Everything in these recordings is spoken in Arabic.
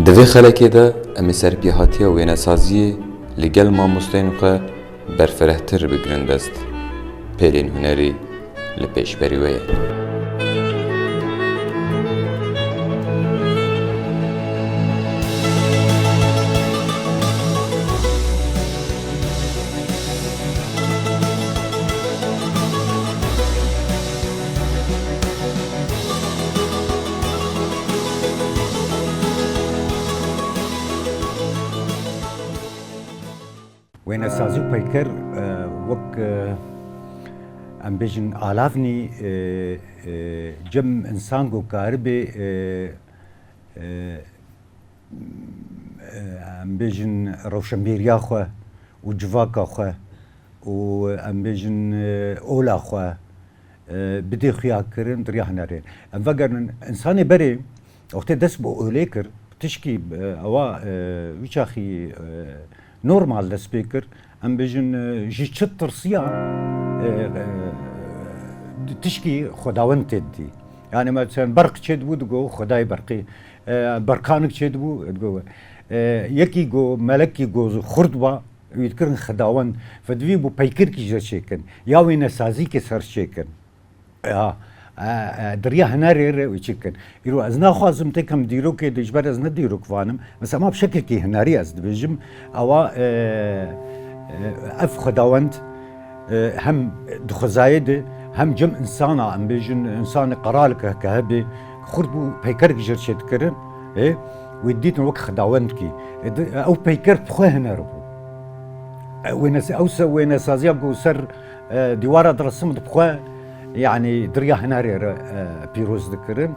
دوی خلکی دا امی سرپیهاتی و وینسازی لگل ماموستین که برفرهتر بگرند است پیرین هنری لپیش بریوه. وين سازو بيكر وك ام بيجن آلافني جم انسان جو كاربي ام بيجن روشنبيريا خو وجواكا خو وام بيجن اولا خو بدي خيا كرن دريا هنارين ام فقر انساني بري وقت دس بو اوليكر تشكي اوا ويشاخي نورمال لسبيكر ام بيجن جي تشطر صيام تشكي خداوند تدي يعني مثلا برق تشدبو تقول خداي برقي بركانك تشدبو تقول يكي جو ملكي جو خردبا يذكرن خداوند فدوي بو بيكر كي جا شيكن يا وين سازي كي سر شيكن دريا هناري ويشكن يرو ازنا خوازم تكم ديرو كي دجبر ازنا ديرو كفانم بس ما بشكل كي هناري از دبجم اوا اف خداوند هم دخزايد هم جم انسانا ام بيجن انسان قرالك كهبي خربو بيكر جر شد كرن ايه وديت وقت خداوند كي او بيكر بخو هناربو وين سازيا بو سر ديوار درسم بخو يعني دريا هناري بيروز ذكرن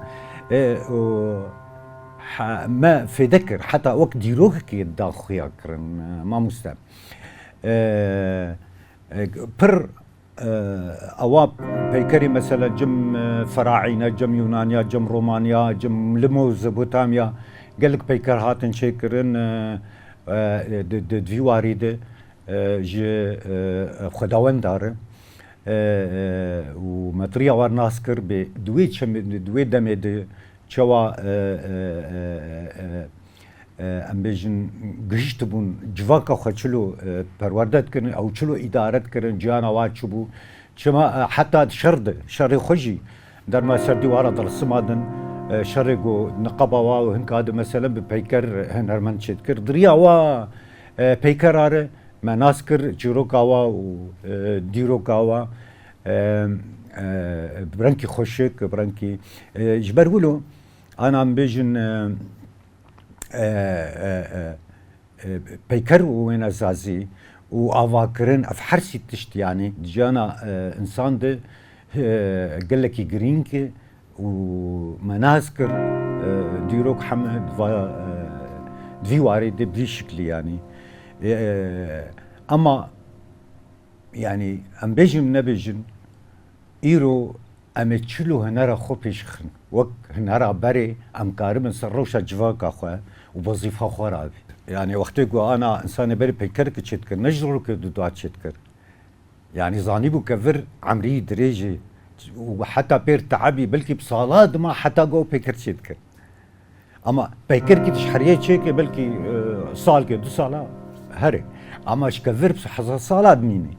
ما في ذكر حتى وقت ديروك كي داخل يكرن ما مستم بر اواب بيكري مثلا جم فراعنه جم يونانيا جم رومانيا جم لموزبوتاميا قال لك بيكر هاتن شيكرن دفي واريده جي خداوند داره ومطريا ورناسكر بدوي دمد شوا ام بيجن گشت بون جواكا خچلو پروردت كرن او چلو ادارت كرن جانا واتشبو چما حتى شر خوجي در ما سر دیوارا درسمادن شر جو نقبا وا هنكاد مثلا ببيكر هنرمن شد كر دريا وا بيكر اره مناسكر جيروكاوا و ديروكاوا برانكي خوشك برانكي جبرولو انا ام بيجن بيكر وين اساسي واواكرن افحرسي تشت يعني جانا انسان ده قال لك جرينكي ومناسكر ديروك حمد في وارد بشكل يعني اما يعني ام بيجن نبيجن ايرو ام تشلو هنرا خو بيشخن وك هنرا بري ام كارم سروشا جواكا خو ووظيفه خو رابي يعني وقت جو انا انسان بري بيكر كتشتكر نجرو كدو تشتكر يعني زاني بو كفر عمري دريجي وحتى بير تعبي بلكي بصالات ما حتى جو بيكر تشتكر اما بيكر كي تشحريه تشيكي بلكي صال كي دو صالا هري اما اش كفر بصحة صالات ميني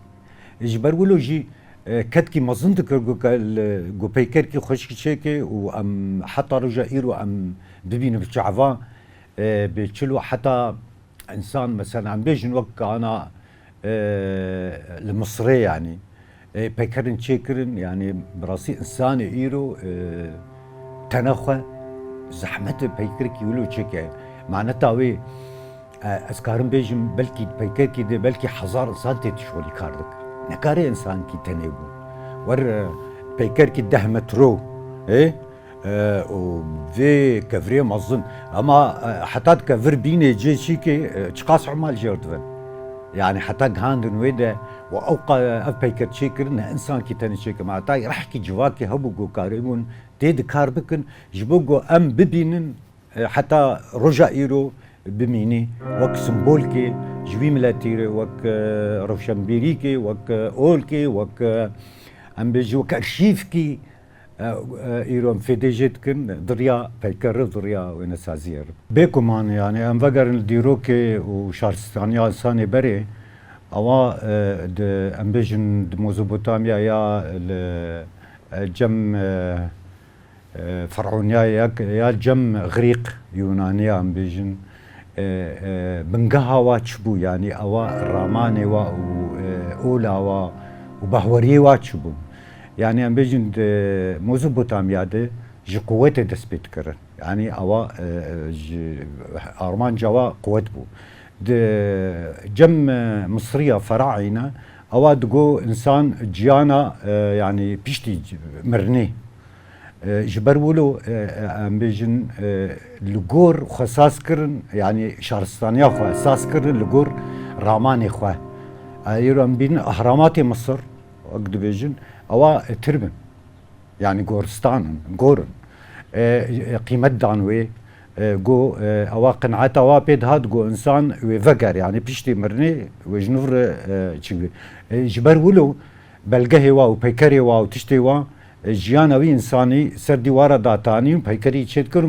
اجبرولو جي كتكي مظنت جو بيكر كي خوشكي شيكي وام حتى رجا ايرو ام ببين بشعفان بتشلو حتى انسان مثلا عم بيجن وقت انا المصري يعني بيكرن شيكرن يعني براسي انسان ايرو تنخه زحمته بيكر كي يقولوا شيكي معناتها وي اسكارن بيجن بلكي بيكر كي بلكي حزار انسان تشولي كاردك نكاري انسان كي تنيبو ور بيكر كي دهمترو ايه وفي كفري مظن اما حتى كفر بيني جي شيكي تشقاس عمال جردفن يعني حتى هاندن ويدا واوقا اف بيكر شيكر انسان كي تاني شيكر معناتها راح كي جواكي هبوغو كاريمون تيد كاربكن جبوغو ام ببينن حتى رجا ايرو بميني وك سمبولكي جوي ملاتيري وك روشنبيريكي وك اولكي وك ام بيجي وك ارشيفكي ایران فیدیجت کن دریا پیکر دریا و نسازیر بکمان یعنی ام وگرن دیرو که و شهرستانی انسانی بره اما د ام بیشن مزوبوتامیا یا جم فرعونیا یا جم غریق یونانیا ام بیشن بنجها واتشبو يعني أوا راماني و أولا و بحوري واتشبو يعني أم بيجن مزبوطام ده قوته دسبت كرن يعني أوا أرمان جوا قوت بو جم مصرية فراعنة أوا دقو إنسان جيانا يعني بيشتي مرني جبرولو ام بیشن لگور خصاص کرن یعنی شهرستانیا خو اساس کرن لگور رامان خو ایران بین اهرامات مصر وقت بیشن اوا تربن يعني گورستان گورن قيمت دانوي جو اوا قنعت اوا بيد هاد جو انسان وفجر يعني بيشتي مرني وجنور جبرولو بلغه وا وبيكري وا وتشتي وا جیانوی انسانی سر دیواره داتانی پیکری چیت کن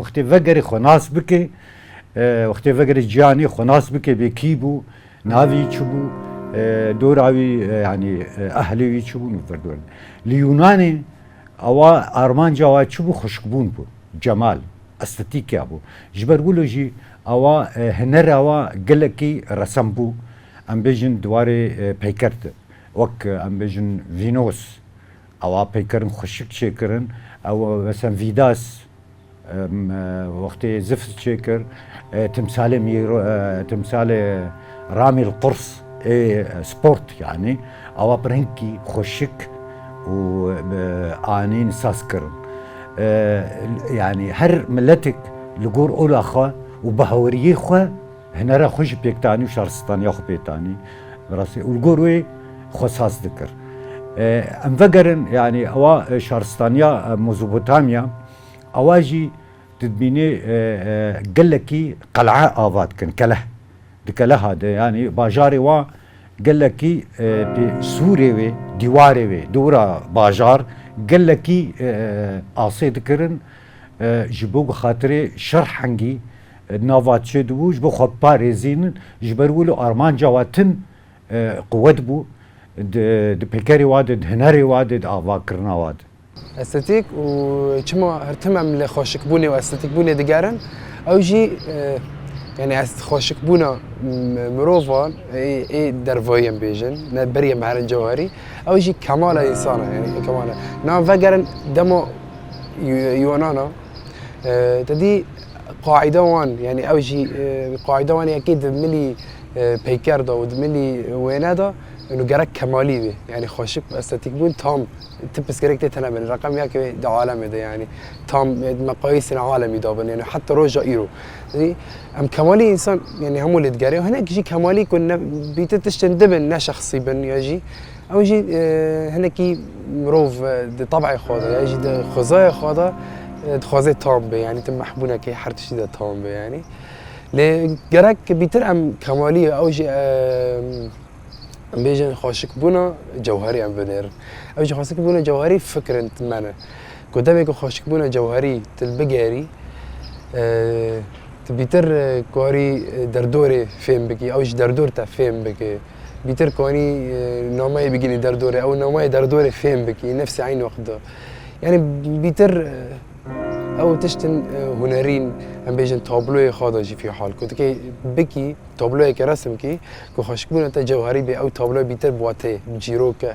وقتی وگری خناس بکه وقتی وگری جیانی خناس بکه بکی بو ناوی چبو دوراوی يعني اهلی چبو نفردون لیونانی اوا ارمان جوا چبو خشکبون بو جمال استاتیک ابو جبرولوجی اوا هنر اوا گلکی رسم بو ام بیجن دواره پیکرت وک ام بیجن وینوس أو بيكرن خشك شكرن أو مثلا فيداس وقت زفت شكر تمثال رامي القرص سبورت يعني أو برنكي خشك وآنين ساسكرن يعني هر ملتك لجور أولا خا وبهوريه خا هنا را خش بيكتاني وشارستاني ياخو بيتاني براسي والجوروي خصاص ذكر ام وگرن يعني اوا شهرستانيا مزوبوتاميا اواجي تدبيني قلكي قلعه آباد كن كله دكله هذا يعني باجاري وا قلكي بسوري ديواري دورا باجار قلكي آسيد كرن جبو بخاطري شرحنجي نافات شدوج بو خب باريزين جبرولو ارمان جواتن قوت بو د پیکری واد د هنری واد د آوا کرنا واد استاتيك وكما هرتمم لخوشك بوني واستاتيك بوني دقارن او جي يعني خوشك بونا مروفان اي درفوين بيجن بريه معرن جوهري او جي كمال انسان يعني كمال نام فقرن دمو يونانا تدي قاعده وان يعني او جي قاعده وان اكيد ملي بيكاردو ودملي وينادا انه جرك كمالي بي يعني خوشك استاتيك بون تام تبس جرك تتنبل الرقم ياك ده عالمي ده يعني تام مقاييس العالمي ده يعني حتى روجا ايرو يعني ام كمالي انسان يعني هم اللي تجاري وهناك شيء كمالي كنا بيتتشندبن نا شخصي بن يجي او جي هناكي مروف ده طبعي خاضه يجي ده خزايا خاضه خازي تام بي يعني تم محبونه كي حرتش ده تام بي يعني لجرك بيترقم كمالي او جي بيجن خوشك بونا جوهري ام بدر او جي خوشك بونا جوهري فكر انت معنا قدامي خوشك بونا جوهري تلبقاري تبيتر كوري دردوري فين بكي او جي دردور تا فين بكي بيتر كوني نوماي بيجيني دردوري او نوماي دردوري فين بكي نفس عين وقته يعني بيتر او تشتن هنرين ام بيجن تابلوي خاضه جي في حال كنت كي بكي تابلوي كرسم كي كو خشكبون انت جوهري بي او تابلوي بيتر بواتي جيروك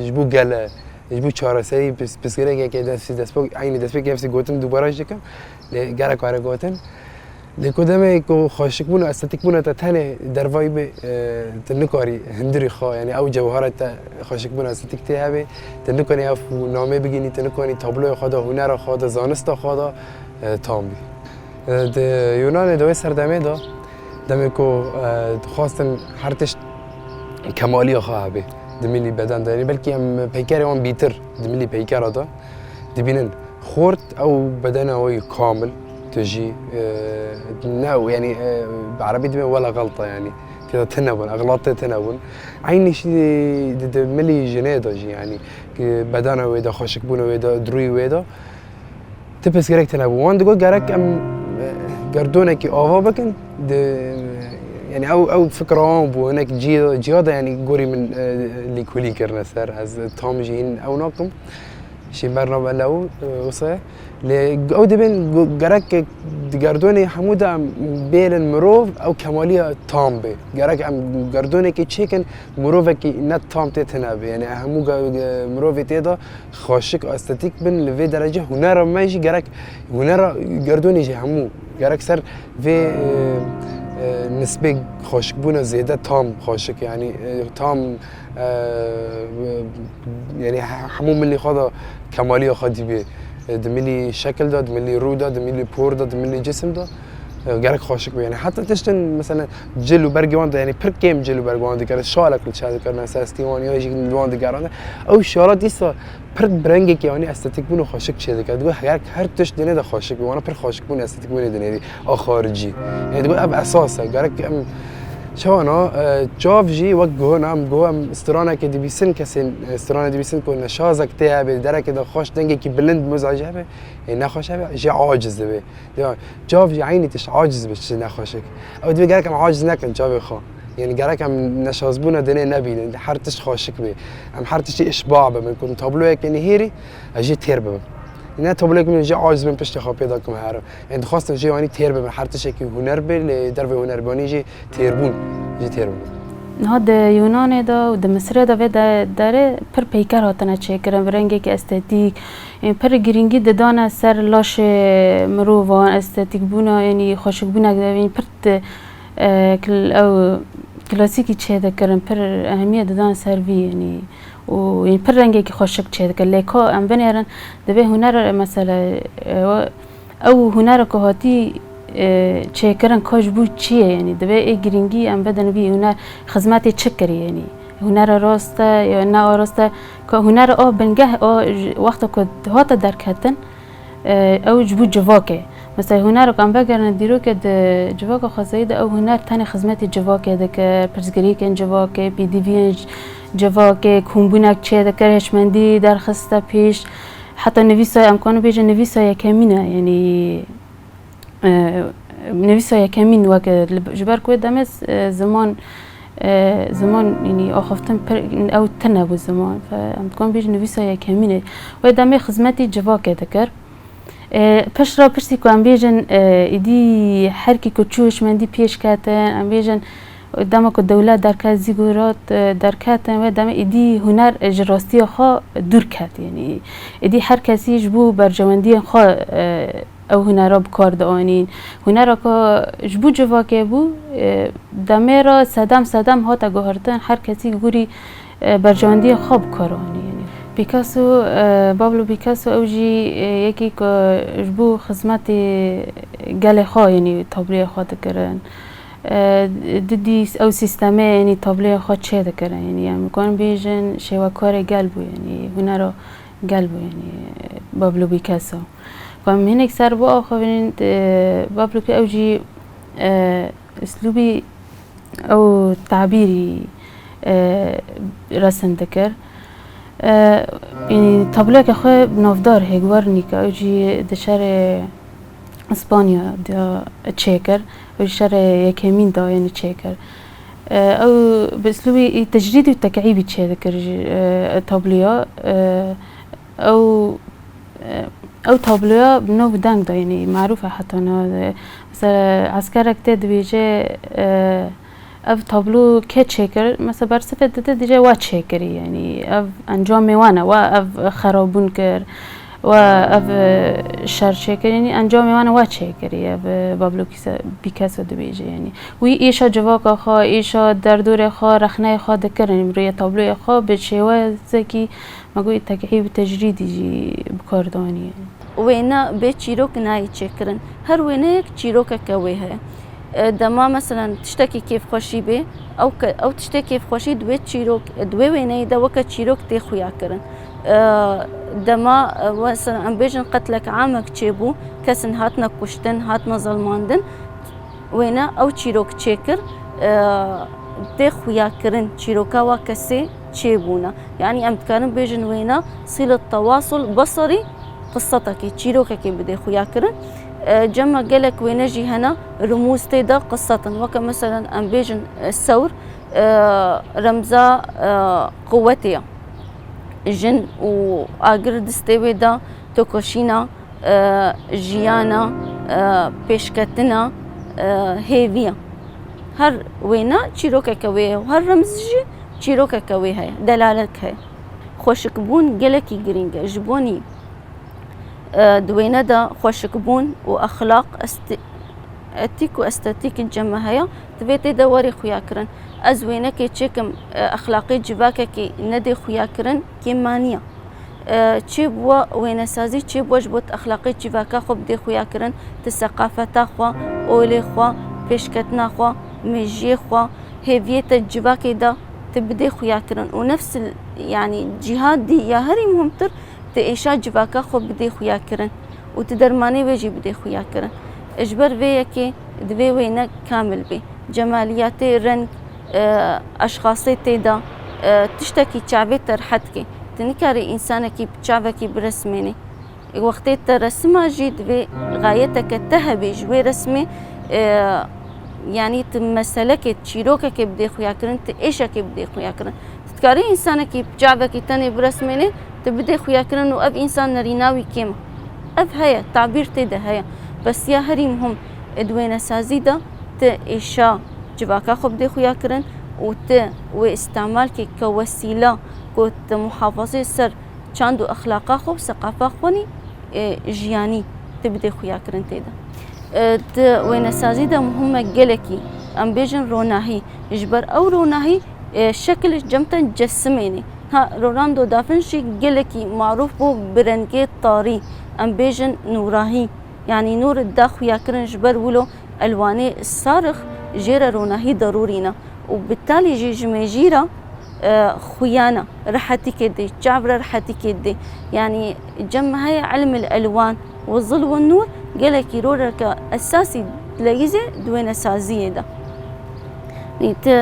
جبو قلا جبو چارسي بس غير كي دست عين دست بك نفسي قوتن دوباره جيكا قالك واره قوتن لقدامي كو خشكبون استاتيكبون تتاني درفاي بي تنكاري هندري خا يعني او جوهره خشكبون استاتيك تهبي تنكوني اف نامه بگيني تنكوني تابلو خدا هنر خدا زانست خدا تامبي د يونان دوي سردمه دا دمكو خواستن هرتش كمالي خابه دملي بدن داري بلكي هم بيكاري وان بيتر دملي بيكار دا دبينن خورت او بدنه وي كامل تجي ناو يعني بعربي دمي ولا غلطه يعني كذا تنبون أغلاط تنبون عيني شيء دد ملي جنادا جي يعني بدانا ويدا خاشك بونا ويدا دروي ويدا تبس جرك تنبون وان دقول جرك أم قردونا كي آوا بكن يعني أو فكرة بو هناك جيادة يعني قوري من اللي كولي كرنا سر از تام جين أو ناكم شي برنامج لو وصل أو دبن جرك قردوني حمودة بين المروف أو كمالية تام بي جرك أم قردوني كي تشيكن مروفة كي نت تام تتنابي يعني همو مروفة تيدا خاشك أستاتيك بن لفي درجة هنرا ما يجي جرك هنرا قردوني جي همو جرك سر في نسبة خاشك بونا زيادة تام خاشك يعني تام يعني همو من اللي خدا كمالية خدي بي دملي شكل ده دملي رو ده دملي بور ده دملي جسم ده جرك خاشك يعني حتى تشتن مثلا جلو برجوان ده يعني بر كيم جلو برجوان ده كره شالك كل شيء كرنا ساستيوان يا يجي الوان ده كرنا او شارات ديسا بر برنجك يعني استاتيك بونو خاشك شيء ده تقول جرك هر تش دنيا ده خاشك وانا بر خاشك بونو استاتيك بونو دنيا دي خارجي يعني تقول اب اساسا جرك شو أنا جاف جي وجهه نعم جوا استرانة كده بيسن كسن استرانة دي بيسن كنا شازك تاعه بدرجة كده خوش دنجي كي بلند مزعجة به نخوش به جي عاجز به جاف جي عيني تش عاجز بش نخوشك أو تبي جارك عاجز نكن جاف خا يعني جارك عم نشازبونا دنيا نبي حرتش خوشك به عم حرتش إشباع به من كن تابلوه كني هيري أجي تيربه نه تابلوه كم جي عاجز من پشت خا پیدا کم هرم يعني خواستم جي وانی تیر به حرتش کی هنر به در به هنربانی جي تیربون جي تیربون هذا يونان دا و مصر دا ودا داره پر پیکر هاتنه چه کرن برنگی که استاتیک پر گرینگی ددانه سر لاش مروان استاتیک بونا یعنی خوشک بونا یعنی پر کل او کلاسیکی چه دا کرن پر اهمیت ددانه سر وی یعنی و يعني پر رنگی که خوشک چه دا کرن لیکا ام بنیرن دبی هنر مثلا او هنر که هاتی چه کردن کاش بود چیه یعنی دبی ای گرینگی ام بدن بی هنر خدمتی چه کری یعنی هنر راسته یا نه راسته که هنر بنگه وقتا که هات درک هتن او جبود جواکه مثلا هنر که ام بگرن دیرو که جواک خاصی ده او هنر تن خدمتی جواکه ده که پرزگری کن جواکه پی دی وی جواکه کمبونک چه ده که هشمندی درخسته پیش حتی نویسای امکانو بیجه نویسای کمینه یعنی نویسای کمین وقت جبر کوی دمس زمان يعني آخفتن أو تنابو زمان فأمكن بيج نویسای کمینه و دمی خدمتی جواکه دکر پش را پشتی که ام بیجن ایدی هر کی کچوش مندی پیش کاتن ام بیجن دم که دولت درکات زیگورات درکاتن و دم ایدی هنر جراستی خا دور کات یعنی ایدی هر کسی جبو برجواندی خا او هنرا بکار دانین هنرا که جبو جواکه بو دمه را صدم هاتا گوهرتن هر کسی گوری برجواندی خواب کارانی یعنی پیکاسو پابلو پیکاسو اوجی یکی که جبو خدمت گل خواه یعنی تابلوی خواه دکرن ددی او سیستمه یعنی تابلوی خواه چه دکرن یعنی امکان بیجن شواکار گل بو یعنی هنرا گل بو یعنی پابلو پیکاسو فهم هناك صار بقى آخرين بابلو كي أوجي أسلوبي أو تعبيري رسم ذكر يعني طبلك أخوي بنافدار هيك ورني كأوجي دشار إسبانيا دا تشيكر أو شار يكمين دا يعني تشيكر أو بأسلوبي تجريدي وتكعيبي تشي ذكر طبليا أو طابلوها بنوف دانك دا يعني معروفة حتى أنا مثلا عسكرك تدبيجي أف طابلو كتشيكر مثلا برسفة تدبيجي واتشيكري يعني أف أنجامي وانا وأف خرابون كر وأف شرشيكر يعني أنجامي وانا واتشيكري أف بابلو بيكاسو دبيجي يعني وي إيشا جواكا خا إيشا دردور خا رخناي خا دكرن بريا طابلو خا بشيوه زكي ما قوي تكعيب تجريدي جي بكارداني يعني. وينا بيت شيروك ناي تشكرن هر وينك شيروكا كويها دما مثلا تشتكي كيف خوشي به او تشتكي كيف خوشي دويت شيروك دوي ويني دا وقت شيروك تخويا كرن دما مثلا ام بيجن قتلك عامك تشيبو كسن هاتنا كشتن هاتنا ظلماندن وينا او شيروك تشكر بدي خويا كرن تشيروكا وكسي تشيبونا يعني أم تكارن بيجن وينا صلة تواصل بصري قصتك تشيروكا كي بدي خويا كرن جمع قالك وينجي هنا رموز تيدا قصة وكا مثلا أم بيجن الثور رمزا قوتي جن وآقر دستيوي دا توكوشينا جيانا بيشكتنا هيفيا هر وينا تشيروكا كوي وهر رمزجي تشيروكا كوي هاي دلالك هاي خوشكبون قالكي جرينجا جبوني دوينة دا خوشكبون وأخلاق أتيك وأستاتيك الجمع هيا تبيتي دوري خويا كرن أزوينة كي تشيكم أخلاقي جباكا كي ندي خويا كرن كي مانيا تشيبوا وين سازي تشيبوا جبوت أخلاقي جباكا خو بدي خويا كرن تثقافة خوا أولي خوا بيشكتنا خوا مجي خوا هيفيتا جباكي دا تبدي خويا كرن ونفس يعني جهاد دي يا هري مهمتر تإيشا جباكا خو بدي خويا كرن وتدرماني ويجي بدي خويا كرن اجبر ويكي دوي وينك كامل بي جمالياتي رنگ اشخاصي تيدا تشتكي تشعبي ترحتكي تنكاري انسانكي بتشعبكي برسميني وقتي ترسمها جيد في غايتك تهبي جوي رسمي يعني تمثلك تشيروكك بدي خويا كرن تإيشك بدي خويا كرن تذكري انسانكي بتشعبكي تاني برسميني تبدي خويا كرن واب انسان نريناوي كيما اب هيا تعبير تيدا هيا بس يا هريم هم ادوينا سازيدا تإيشا جباكا خو بدي خويا كرن واستعمالك كوسيلة كوت محافظة سر چاندو أخلاقا خو ثقافة خواني جياني تبدي خويا كرن تيدا وين سازيدا مهمة جلكي أم بيجن روناهي إجبر أو روناهي شكل جمتا جسميني ها روراندو دافنشي جلكي معروف بو برنجي طاري أم بيجن نوراهي يعني نور الداخ ويا كرن جبر ولو ألواني الصارخ جيرا روناهي ضرورينا وبالتالي جي جميجيرا خويانا رحتي كدي جابرة رحتي كدي يعني جمع هي علم الألوان والظل والنور قالك يرورك أساسي تلاقيزي دوين سازية ده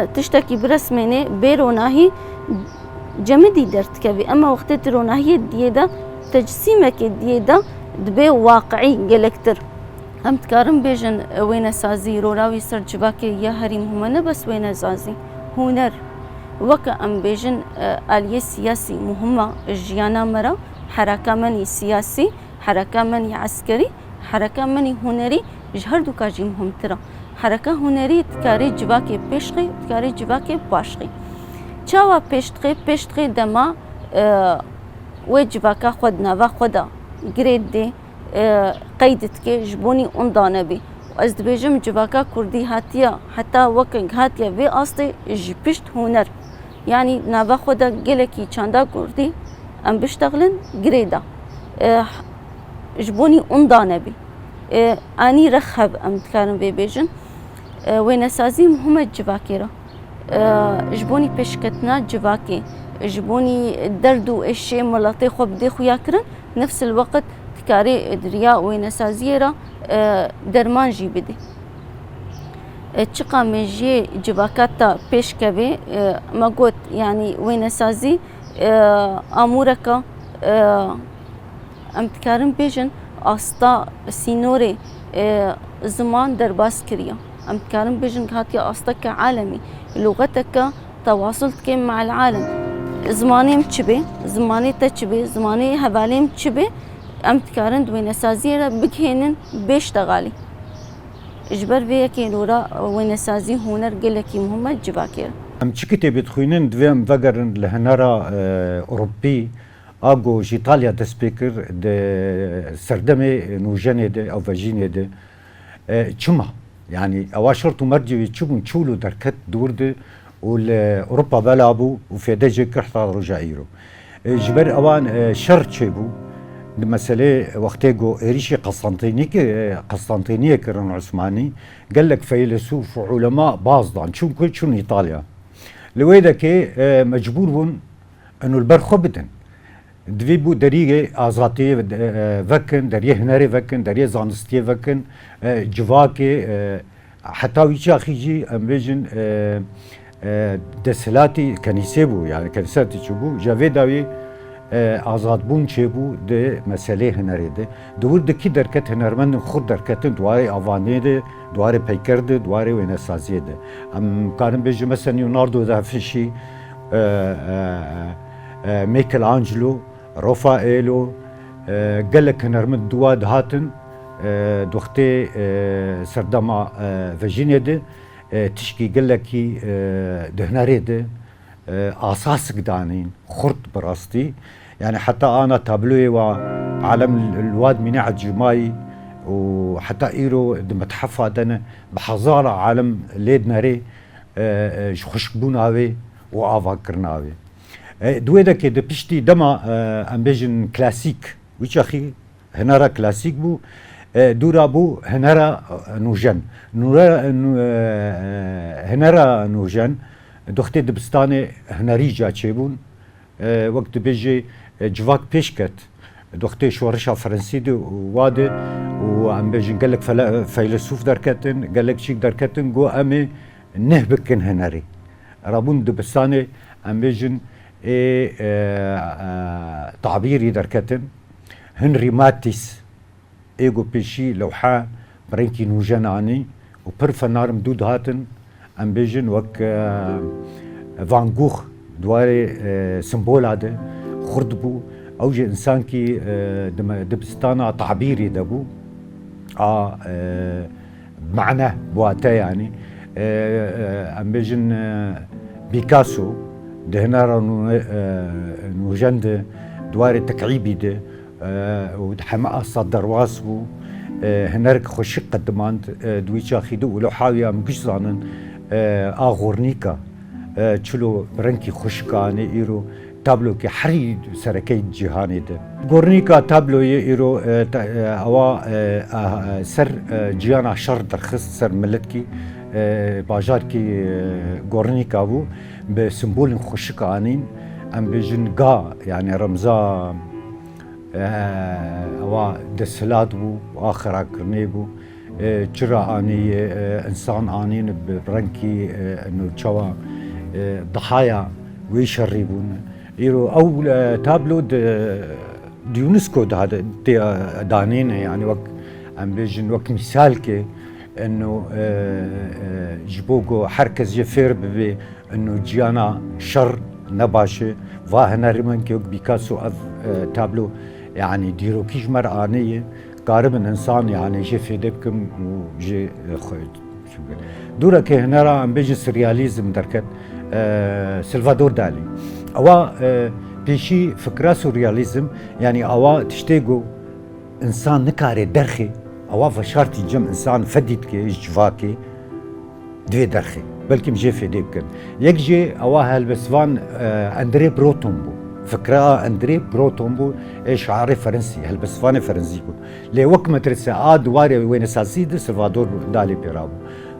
تشتكي برسميني بيروناهي جمدي درتكبي أما وقت روناهي ديدا تجسيمك ديدا دبي واقعي قالكتر هم تكارم بيجن وين سازي روراوي سر جباكي يا هريم همنا بس وين سازي هنر وكا ام بيجن آلية سياسي مهمة جيانا مرا حركة مني سياسي حركة مني عسكري حركة مني هنري جهر دو كاجي مهم ترى حركة هنري تكاري جباكي بيشقي تكاري جباكي باشقي چاوا پشتقي دما وجباكا خود نوا خدا گرید دی قیدت که جبونی اون دانه بی از دبیجم جواکا کردی هاتیا حتی وقت هاتیا وی آسته جپشت هنر يعني نوا خدا گلکی چاندا کردی ام بشتغلن گریدا جبونی اون دانه بی آنی رخب ام تکارم بی بیجن وینسازی مهمه جواکی را جبونی پشکتنا جواکی جبوني دردو الشيء ملاطي خو بدي خويا كرن نفس الوقت تكاري دريا وينسازيرا درمان جي بدي تشقا مجي جباكاتا بيش كبي ما قلت يعني وينسازي اموركا ام تكارن بيجن استا سينوري زمان درباس كريا ام تكارن بيجن هاتيا استا كعالمي لغتك تواصلت مع العالم زماني متشبه زماني تشبه زماني هبالي متشبه ام تكارن دوين سازيرا بكهنن بيشتغالي اجبر بيه كي لورا وين سازي هنر قلكي مهمة جباكير ام تشكتي بتخوينن دوام فقرن لهنرا اوروبي اغو جيتاليا دسبيكر د سردمي نوجاني دي او فاجيني دي تشما يعني اواشرتو مرجي تشوبون تشولو دركت دورد والأوروبا بلعبوا وفي دجي كحتا رجعيرو جبر أوان شر تشيبو المسألة وقتيجو ريشي قسطنطينية كرن عثماني قال لك فيلسوف وعلماء باصدان شو كل شو إيطاليا لويدا كي مجبورون إنه البرخو بدن دویبو دریه آزادی وکن دریه هنری وکن دریه زانستی وکن جواکی حتی ویچی آخیجی امروزن دسلاتي كنيسه بو يعني كنيساتي چبو جاوی داوی آزاد بون چه بو ده مسئله هنری ده دور دکی درکت هنرمند خود درکتن دواره آوانه ده دواره پیکر ده دواره و نسازیه ده ام کارم بیجه مثلا لیوناردو دا فیشی میکل آنجلو رافائیلو گلک هنرمند دوا دهاتن دخته سردما وجینه ده تشکی گلکی دهنری ده اساس قدانين خرط براستي يعني حتى انا تابلوي وعالم الواد مناع الجماي وحتى ايرو متحف هذا بحضاره عالم ليد ناري خشبوناوي وافاكرناوي دويدا كده بشتي دما امبيجن كلاسيك ويش اخي هنرا كلاسيك بو دورا بو هنرا نوجن هنرا نوجن دختي دبستاني هنري جا چيبون وقت بيجي جواك بيشكت دختي شورشا فرنسي دي واده وعم بيجي قال لك فيلسوف دركتن قال لك شيك دركتن جو امي نهبكن هنري رابون دبستاني عم بيجن تعبيري دركتن هنري ماتيس ايجو بيشي لوحة برينكي نوجناني وبرفنار مدود هاتن ام بيجن وك فان جوخ دواري سمبول هذا خردبو اوجي انسان كي دبستانا تعبيري دبو معناه بواتا يعني ام بيجن بيكاسو دهنارا نوجند دواري تكعيبي ده ودحماء صدر واسبو هنرك خوشق قدماند دويتشا خيدو ولو حاوية مكش زانن غورنيكا چلو برنكي خوشكاني ايرو تابلو كي حري سركي جهاني ده غورنيكا تابلو ايرو اوا سر جيانا شر درخص سر ملتكي باجار كي غورنيكا بو بسمبول خوشكانين ام بيجن غا يعني رمزا اوا دسلات بو واخر كرني بو جرا اني انسان انين برنكي انه تشوا ضحايا ويشربون يرو او تابلو ديونسكو هذا دانين يعني وقت ام بيجن وقت مثال كي انه جبوكو حركز جفير ببي انه جيانا شر نباشه واهنا رمن كي بيكاسو تابلو يعني ديرو كيش مرآنية قارب انسان يعني جي في دبكم وجي شو دورا كي هنا عم بيجي سرياليزم دركت سلفادور دالي اوا بيشي فكرة سورياليزم يعني اوا تشتيقو انسان نكاري درخي اوا فشارتي جم انسان فديت كي جواكي دوي درخي بلكي مجي في دبكم يكجي اوا هالبسفان اندري بروتومبو فكرة اندري بروتومبو شعاري فرنسي هالبسفاني فرنسي بو لي وك مدرسة دواري وين ساسيد سلفادور دالي بيرابو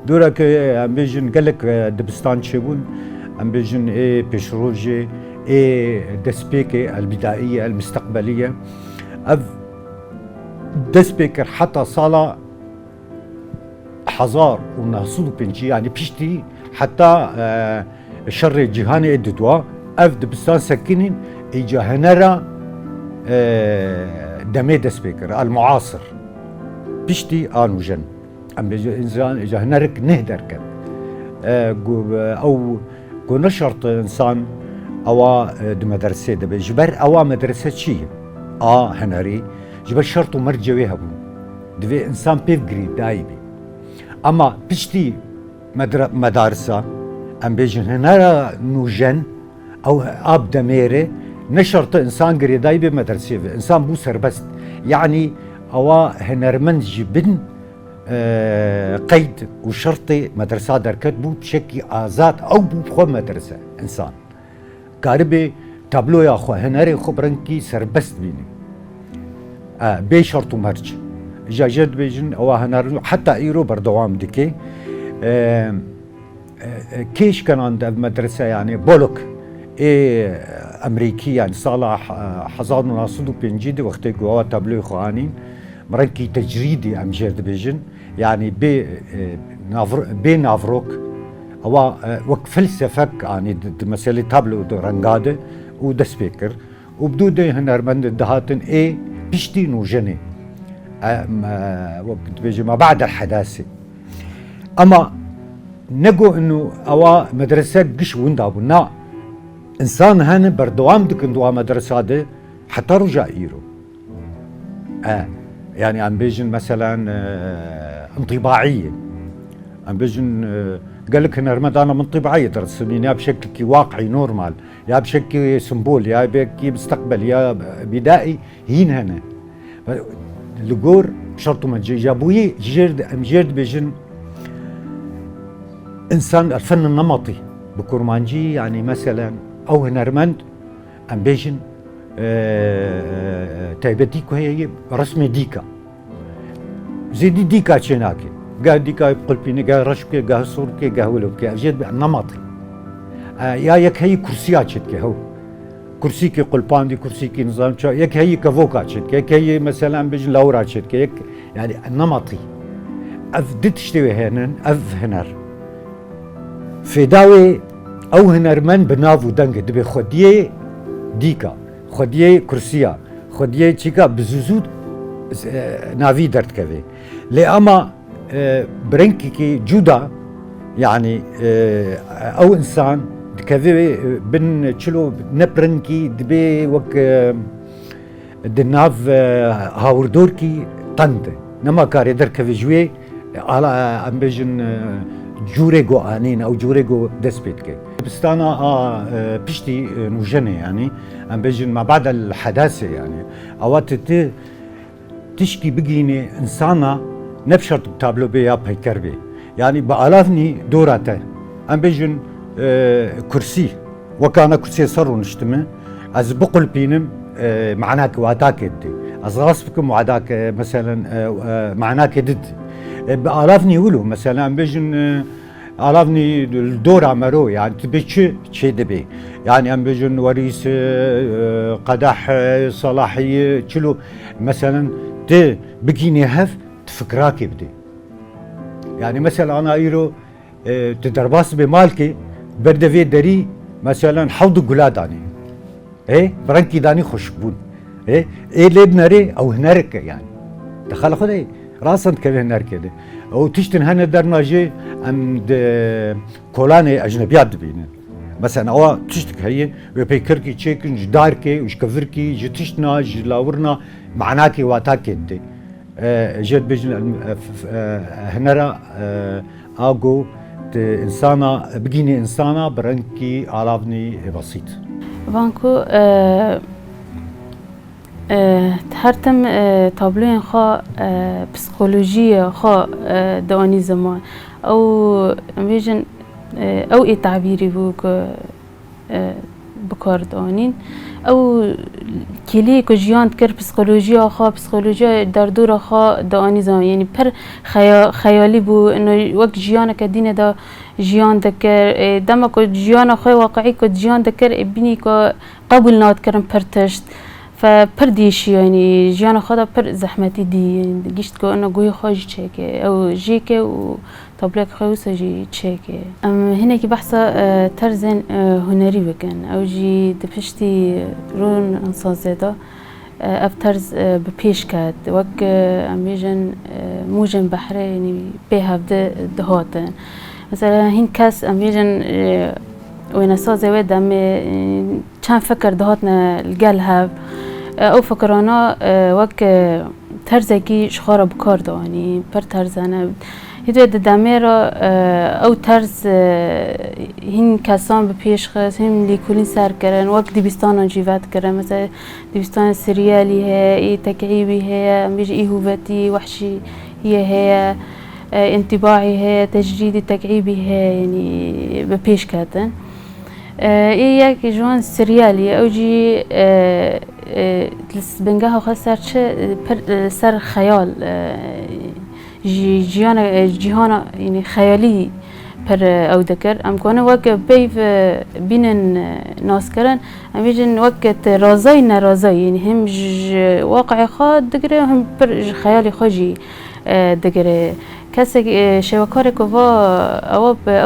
دورا كي ام بيجن قالك دبستان شيبون ام بيجن بيشروجي دسبيكي البدائية المستقبلية اف دسبيكر حتى صالة حزار ونهصدو بنجي يعني بيشتي حتى شر جهاني ادتوا اف دبستان سكنين اجا هنرا دمي دسبيكر المعاصر بيشتي انو جن ام انسان اجا هنرك نهدر كان او كو نشرط انسان او مدرسه دبي جبر او مدرسه شي هنري جبر شرطو مرجوي هبو دبي انسان بيفجري دايبي اما بيشتي مدارسه ام بيجن هنرا نوجن او اب دميري نشرط انسان قريداي بمدرسه انسان بو سربست يعني او هنرمن جبن قيد وشرطي مدرسه دركت بو بشكل ازاد او بو بخو مدرسه انسان قاربي تابلو يا اخو هنري خبرنكي سربست بيني بي شرط مرج جاجد بيجن او هنر حتى ايرو بردوام دكي كيش كان عند المدرسه يعني بولوك امريكي يعني صالح حزار مناصدو بنجيدي وقتي جوا تابلو خوانين مرنكي تجريدي ام جيرد بيجن يعني بي نافروك هو وك فلسفك يعني مسألة تابلو دو رنقادة ودس بيكر وبدودة هنرمند دهاتن ايه بيشتين وجني وقت بيجي ما بعد الحداثة اما نقو انه اوا مدرسة قش وندابو نا انسان هان بردوام دكن دوا مدرسة ده حتى رجع ايرو يعني عم بيجن مثلا انطباعية عم بيجن قال لك هنا انا من طبيعية ترسمين يا بشكل كي واقعي نورمال يا بشكل سمبول يا بشكل مستقبل يا بدائي هين هنا لقور شرطه من جابوي جيرد بيجن انسان الفن النمطي بكورمانجي يعني مثلا او هنرمند ام بيجن تايبتيكو هي رسمي ديكا زي ديكا تشيناكي قا ديكا قلبيني قا رشبكي قا صوركي قا ولوكي جد نمطي يا يك هي كرسيات شتكي هو كرسيكي قلبان دي كرسيكي نظام يك هي كفوكا شتكي يك هي مثلا بيجن لورا شتكي يك يعني نمطي اف دتشتوي هنن اف هنر في داوي او هنرمن بنافو دنگ دبي خديه ديكا خديه كرسيا خديه تشيكا بزوزود نافي درت كذي لأما برنكي جودا يعني او انسان كذي بن تشلو نبرنكي دبي وك دناف هاوردوركي طند نما كاري در كذي جوي على ام بيجن جوريغو انين او جوريغو دسبيتكي بستانا بيشتي نوجني يعني ام بيجن ما بعد الحداثه يعني اوقات تشكي بقيني انسانه نبشرت بتابلو بيا بيكربي يعني بألافني دوراته ام بيجن كرسي وكان كرسي صاروا نشتمه از بقل بينم معناك واتاك دي از غاصبكم وعداك مثلا معناك ضد بألافني يقولوا مثلا بيجن ألافني الدور عمرو يعني تبي شيء دبي يعني ام بيجن وريس قدح صلاحيه تشلو مثلا ت بقيني هف تفكراك بدي يعني مثلا انا ايرو تدرباس بمالكي بردفي دري مثلا حوض قلاداني ايه برنكي داني خشبون ايه ليه بنري او هنرك يعني دخل خذي راسا كذا هنرك ده او تشتن هنا درناجي ام كولاني اجنبيات بينا مثلا او تشتك هي وبيكركي تشيكن جداركي وش كفركي جتشنا جلاورنا معناكي واتاكي دي جد بيجن هنرا اجو انسانه بقيني انسانه برنكي علافني بسيط بانكو تهرتم تابلوين خا بسيكولوجية خا دواني زمان او بيجن او اي تعبيري بوك بكار دوانين او كلي كجيان تكر بسيكولوجيا خا بسيكولوجيا دردورا خا دواني زمان يعني پر خيالي بو انه وقت جيانا كدينه دا جيان دكر دما كو جيانا خا واقعي كو جيان دكر بيني كو قبول نات كرم پرتشت فبرديش يعني جيانا خدا بر زحمتي دي يعني جيشت كو انا قوي خاجي تشيكي او جيكي وطابلك خوصة جي تشيكي هنا كي بحثة ترزن هنري بكن او جي دبشتي رون انصان زيدا افترز ببيش كات وك اميجن موجن بحري يعني بيها بدا دهاتن مثلا هين كاس اميجن وين صازي ودا كان فكر دهاتنا القلها او فكرانا وك ترزكي شخارة بكار يعني بر ترزانا هيدو داميرا او ترز هين كاسان ببيش خاص هم اللي كلين سار كرن وقت دبستان جيفات كرن مثلا دبستان سريالي هي تكعيبي هي مش هوفتي وحشي هي انطباعي هي تجريدي تكعيبي هي يعني ببيش كاتن ياك جوان سريالي او جي بنجاها خسر سر خيال جيهانا يعني خيالي پر او دكر ام كونه وقت بيف بين ناس كرن ام يجن وقت رازاي نرازاي يعني هم واقع خاد دكر هم پر خيالي خجي دگره کسی شواکار که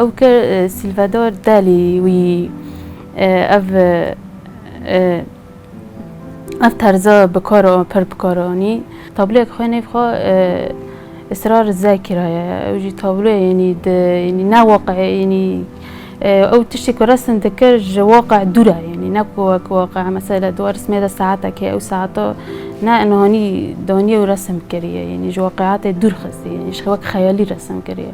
او که سیلوادور دالی وی اف ترزا بکارو پر بکارانی تابلو خواه نیف خواه اصرار ذاکره اوجی تابلو یعنی نه واقع یعنی او تشتی که رسم دکر واقع دوره یعنی نه واقع مثلا دوار اسمه ساعته که او ساعتا نه انه هنی دانی و رسم کریه یعنی جو واقعات دور خسته یعنی شواک خیالی رسم کریه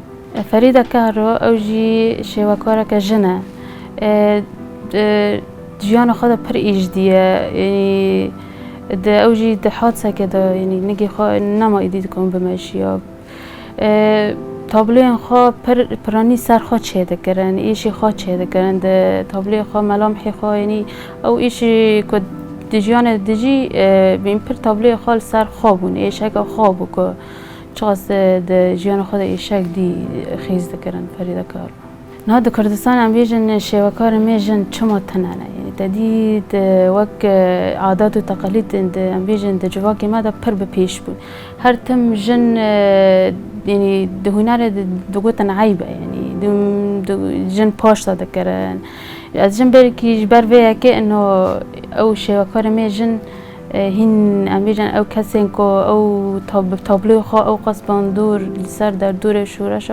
فریده کارو اوجی شواکاره که جنه جیان خدا پر ایجدیه یعنی ده اوجی ده حادثه که ده یعنی نگی خواه نما ایدید کن بمشیاب تابلوی خواه پرانی سر خواه چه دکرن ایشی خواه چه دکرن ده تابلوی خواه ملامحی خواه یعنی او ایشی که دیجیان دیجی بین پر تابلوی خواه سر خواه بون ایشک خواه بو که چقاس ده جیان خود ایشک دی خیز دکرن فریده کار نه ده کردستان ام بیجن شواکار میجن چما تنانه یعنی تدید وک عادات و تقالید ده ام بیجن ده جواکی ما ده پر بپیش بود هر تم جن یعنی ده هنر دگوتن عیبه یعنی جن پاش داده کرن از جن بر کی جبر ویا که انه او شواکار میجن هین ام بیجن او کسین کو او تابلو خو او قصبان دور سر در دور شورش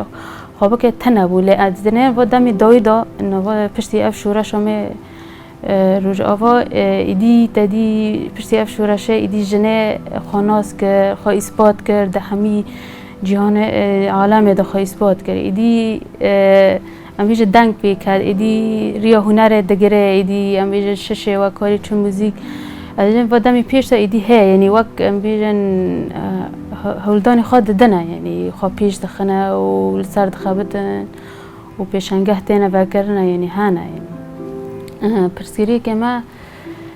خوابه که تنبو لعد دنیا و دمی دایدا انه پشتی اف شورش همه روز آوا ایدی تدی پشتی اف شورشه ایدی جنه خاناس که خواهی اثبات کرد همی جهان عالم ده خواهی اثبات کرد ایدی امیج دنگ پی کرد ایدی ریا هنر دگره ایدی امیج ششه و کاری چون موزیک از این و دمی پیش تا ایدی ها یعنی وقت امیجن هولدانی خود دنه یعنی خواه پیش دخنه و سر دخابتن و پیشنگه تینه وکرنه یعنی هانه یعنی پرسیری که ما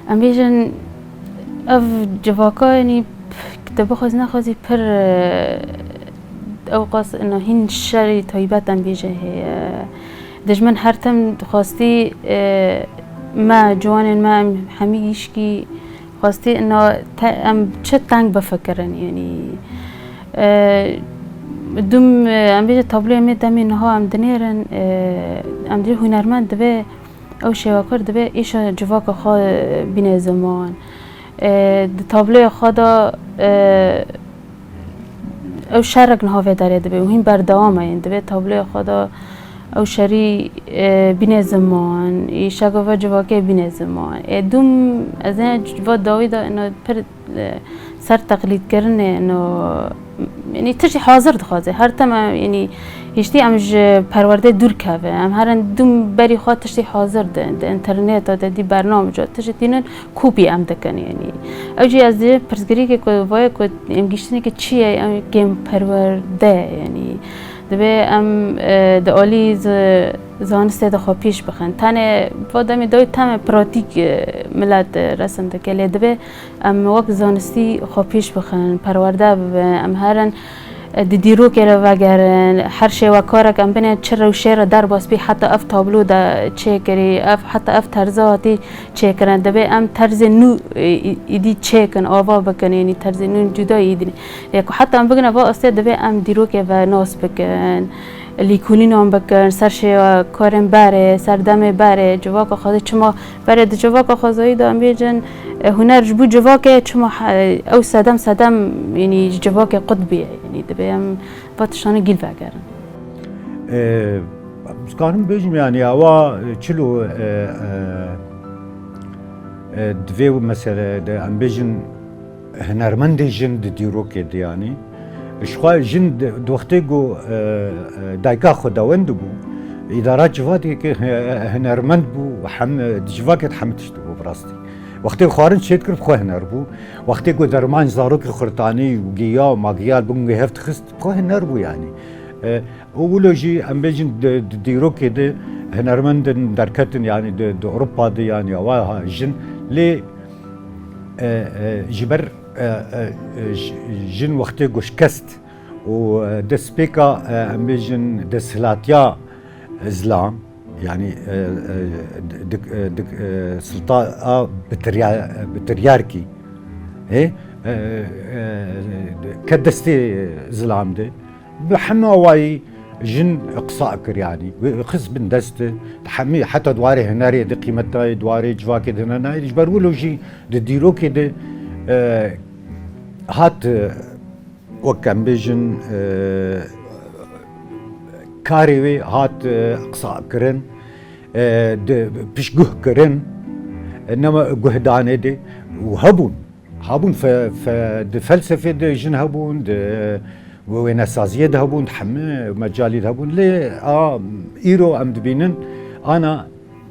ام بیجن اف جواکا یعنی کتابه خوز نخوزی پر اوقاس انه هین شری طایبت ام بیجه دجمن هر تم خواستی ما جوان ما همیش کی خواستی انه ام چه تنگ بفکرن یعنی دوم ام بیجه تابلوی می دمی نها ام دنیرن ام دی هنرمند دبه او شواکر دبه ایشا جواک خواه بین زمان تابلوی خدا او شرک نهاوه داره دبه و هین بردوامه این دبه تابلوی خدا او شری بین زمان ایشا گفت جواکه بین زمان دوم از این جوا داویده انو پر سر تقلید کرنه انو یعنی تشی حاضر دخوازه هر تم یعنی هیچی امج پرورده دور که ام هرن دوم بری خواه تشی حاضر ده اینترنت و دی برنامه جا تشی دینن کوپی ام دکن یعنی اوجی از دی پرسگری که وای که ام گیشتنی که چیه ام گیم پرورده یعنی دبه ام دالی زانسته دخواه پیش بخن تنه وادمی دای تم پراتیک ملت رسم دکلی دبه ام وقت زانستی خواه پیش بخن پرورده ام هرن دیرو که وگرن هر شی و کارک ام بینه چرا و شیر در باس بی حتی اف تابلو دا چه کری حتی اف ترزاتی چه کرن دبه ام ترز نو ایدی چه کن آوا بکن یعنی ترز نو جدا ایدی یکو حتی ام بگنه با استه دبه ام دیرو که و ناس بکن لیکونی نام بکن سر شی و کارم بره سر دم بره جواک خواهد چما بره ده جواک خواهد دا ام بیجن هنر جبو جواک چما او صدم یعنی جواک قطبیه یعنی دبه ام باتشانه گیل بگرن بسکارم بیجم یعنی اوا چلو دوی مثلا ده ام بیجن هنرمند جن دیرو که دیانی شخواه جن دوخته گو دایگاه خداوند بو ادارات جواتی که هنرمند بو جواکت حمتشت بو براستی وقتی خوارن شید کرد خواه هنر بو وقتی گو درمان زاروک خورتانی و گیا و ماگیال بونگه هفت خست خواه هنر بو یعنی اولوجی ام بیجن دیرو که ده هنرمند درکتن یعنی ده اروپا ده یعنی اوه جن لی جبر جن وقتی گوشکست و دست بیکا امیجن دست هلاتیا اسلام یعنی سلطان بتریارکی كدستي زلام ده بحمى واي جن اقصاء كر يعني خص بن دست تحمي حتى دواري هناري دي قيمتها دواري جواكي دي هنا يجبر ولو جي ديرو كده هات وكم بيجن كاريوي هات اقصاء كرن بيش جه كرن انما جهدانه دي وهبون ف فلسفه دي جن هبون وين سازيه دهبون تحمي مجالي دهبون ليه ايرو ام دبينن انا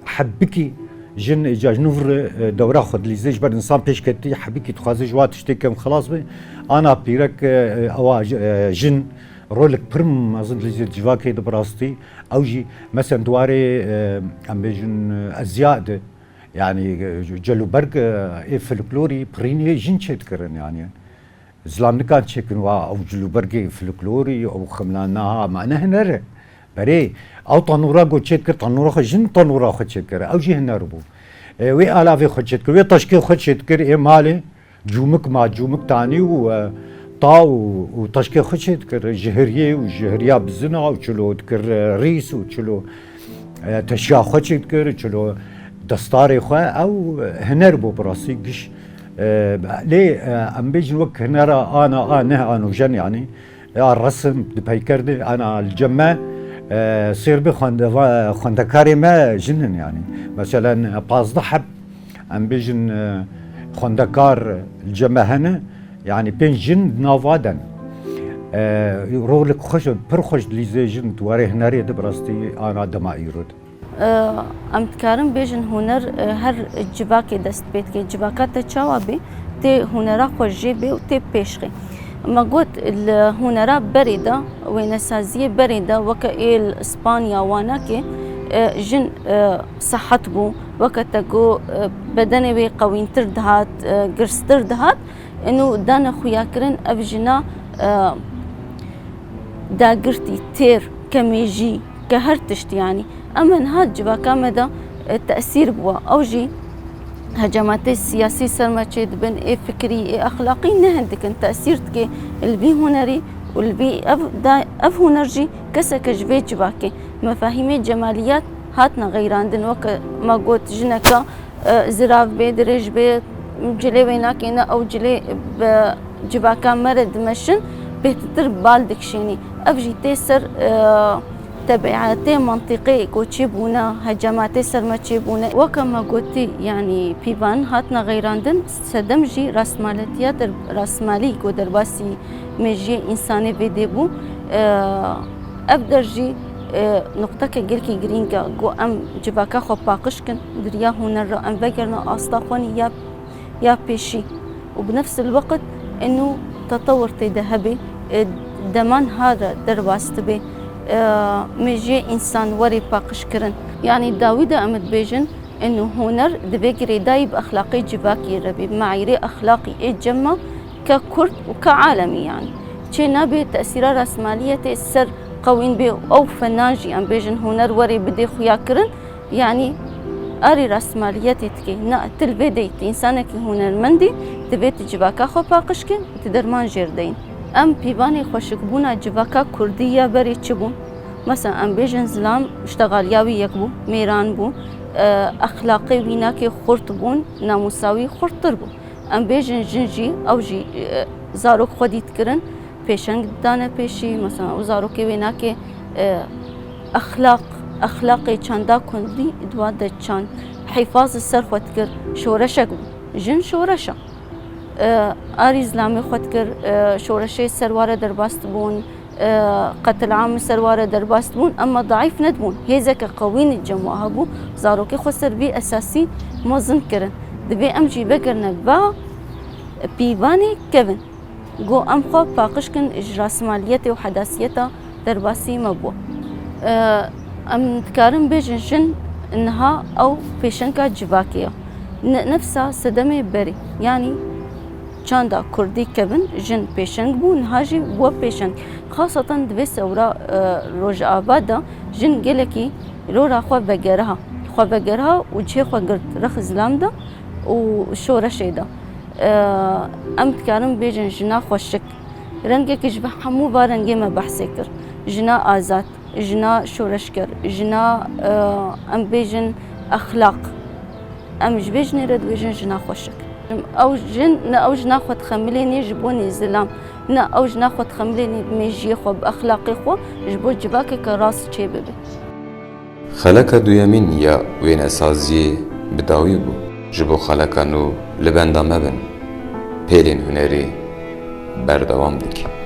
حبكي جن اجاج نوفر دوره خد لي زيج بر انسان پیش كتي حبكي تخازي جوات تشتكم خلاص بي انا بيرك او جن رولك برم اظن لي جواكي دبراستي او جي مثلا دواري ام بيجن ازياد يعني جلو برق فلكلوري بريني جن تشتكرن يعني زلام نكان تشكن او جلو برقي فلكلوري او خملانها معناها هنر بري او طنورا جو تشكر طنورا خجن طنورا خد تشكر او جي هنربو وي الافي خد تشكر وي تشكيل خد تشكر اي مالي جومك ما جومك تاني و طاو وتشكيل خد تشكر جهريه وجهريه بزنا وشلو تكر ريس وشلو تشيا خد تشكر شلو دستاري خو او هنربو براسي قش ليه ام بيجن وك هنرا انا وجن يعني الرسم بيكردي انا الجمع صير بخندكاري ما جنن يعني مثلا باز ضحب ام بيجن خندكار الجمع هنا يعني بين جن نافادن رولك خوش برخوش ليزي جن تواري هنري دبرستي انا دمائيرود ام تكارم بيجن هنر هر جواكي دست بيت كي جواكات تشاوبي تي هنرا خوجي بي وتي بيشخي ما قلت الهنرا بريدة وينسازية بريدة وكا اسبانيا واناكي جن صحت بو وكتاكو بدني بي قوين تردهات قرس تردهات انو دانا خوياكرن افجنا دا قرتي تير كميجي كهرتشت يعني اما هاد جواكا مدى التأثير بوا اوجي هجمات السياسي سرمچه دبن اي فكري اي اخلاقي نهندك تأثير تكي البي هنري والبي اف هنرجي كسك جبي جواكي مفاهيم جماليات هاتنا غيراندن وك ما قلت جنكا زراف بي درج بي جلي ويناكينا او جلي جواكا مرد مشن بهتتر بالدكشيني افجي تيسر تبعاتي منطقي كوتشي بونا هجماتي سرمچي بونا وكما قلتي يعني بيبان هاتنا غيراندن سدمجي راسماليات راسمالي كو درباسي مجي انساني فيديبو ابدرجي نقطة كجلكي جرينجا جو ام جباكا خو باقشكن دريا هنر ام فكرنا اصلاخوني يا بيشي وبنفس الوقت انه تطور تذهبي دمان هذا درباستبي مجي انسان وري باقش كرن يعني داويدا امد بيجن انه هنر دبيجري دايب اخلاقي جباكي ربي معايير اخلاقي اتجمع ككرد وكعالمي يعني شي نبي تاثير راسماليه السر قوين بي او فناجي ام بيجن هنر وري بدي خويا كرن يعني اري راسماليتك نا تلفيدي انسانك هنر مندي تبيت جباكا خو باقشكن تدرمان جردين ام بيباني خوشكبونا جواكا كردية بري تشبون مثلا ام بيجن زلام اشتغالياوي يكبو ميران بو اخلاقي ويناكي خورت بون ناموساوي خورتر بو ام بيجن جنجي او جي زاروك خودي تكرن پیشنگ دانه پیشی مثلا او زاروكي ويناكي اخلاقي چاندا كندي دواد چان حفاظ السر خود كر شورشك جن شورشا آری اسلامی خود کر شورشی سرواره درباست بون قتل عام سرواره درباست بون اما ضعیف ندبون هیزک قوین الجماعه بو زاروکی خسر بی اساسی مزن کرن دبی ام جی بکرن با بیوانی کبن جو ام خو باقش کن راسمالیت و حداثیت درباسی مبو ام تکارم بجن جن انها او پیشنکا جواکیه نفسها صدمه بري يعني چاندا كردي كبن جن پیشنگ بون هاجي و پیشنگ خاصة دوی سورا روج آبادا جن گلکی رو را خو بگرها و چه خو گرد رخ زلام دا و شورش دا ئەم دکارم بێژن ژنا خۆشک ڕەنگێکیش بە هەموو با ڕەنگێ مە بەحسێ کرد ژنا ئازاد ژنا شۆرشکەر ژنا ئەم بێژن ئەخلاق ئەمش بێژنێرە دوێژن ژنا خۆشک ئەو ژن نە ئەو ژنا خۆت خەملێنێ ji بۆ نێزلام نە ئەو ژنا خۆت خەملێنێ مێژیە خۆ بە ئەخلاقی خۆ ji بۆ civakeke rast çê bibe. Xeleka duyemîn ya wênesaziyê bi dawî bû ji bo xeleka nû li benda mebin. Pêlên hunerî berdewam dikin.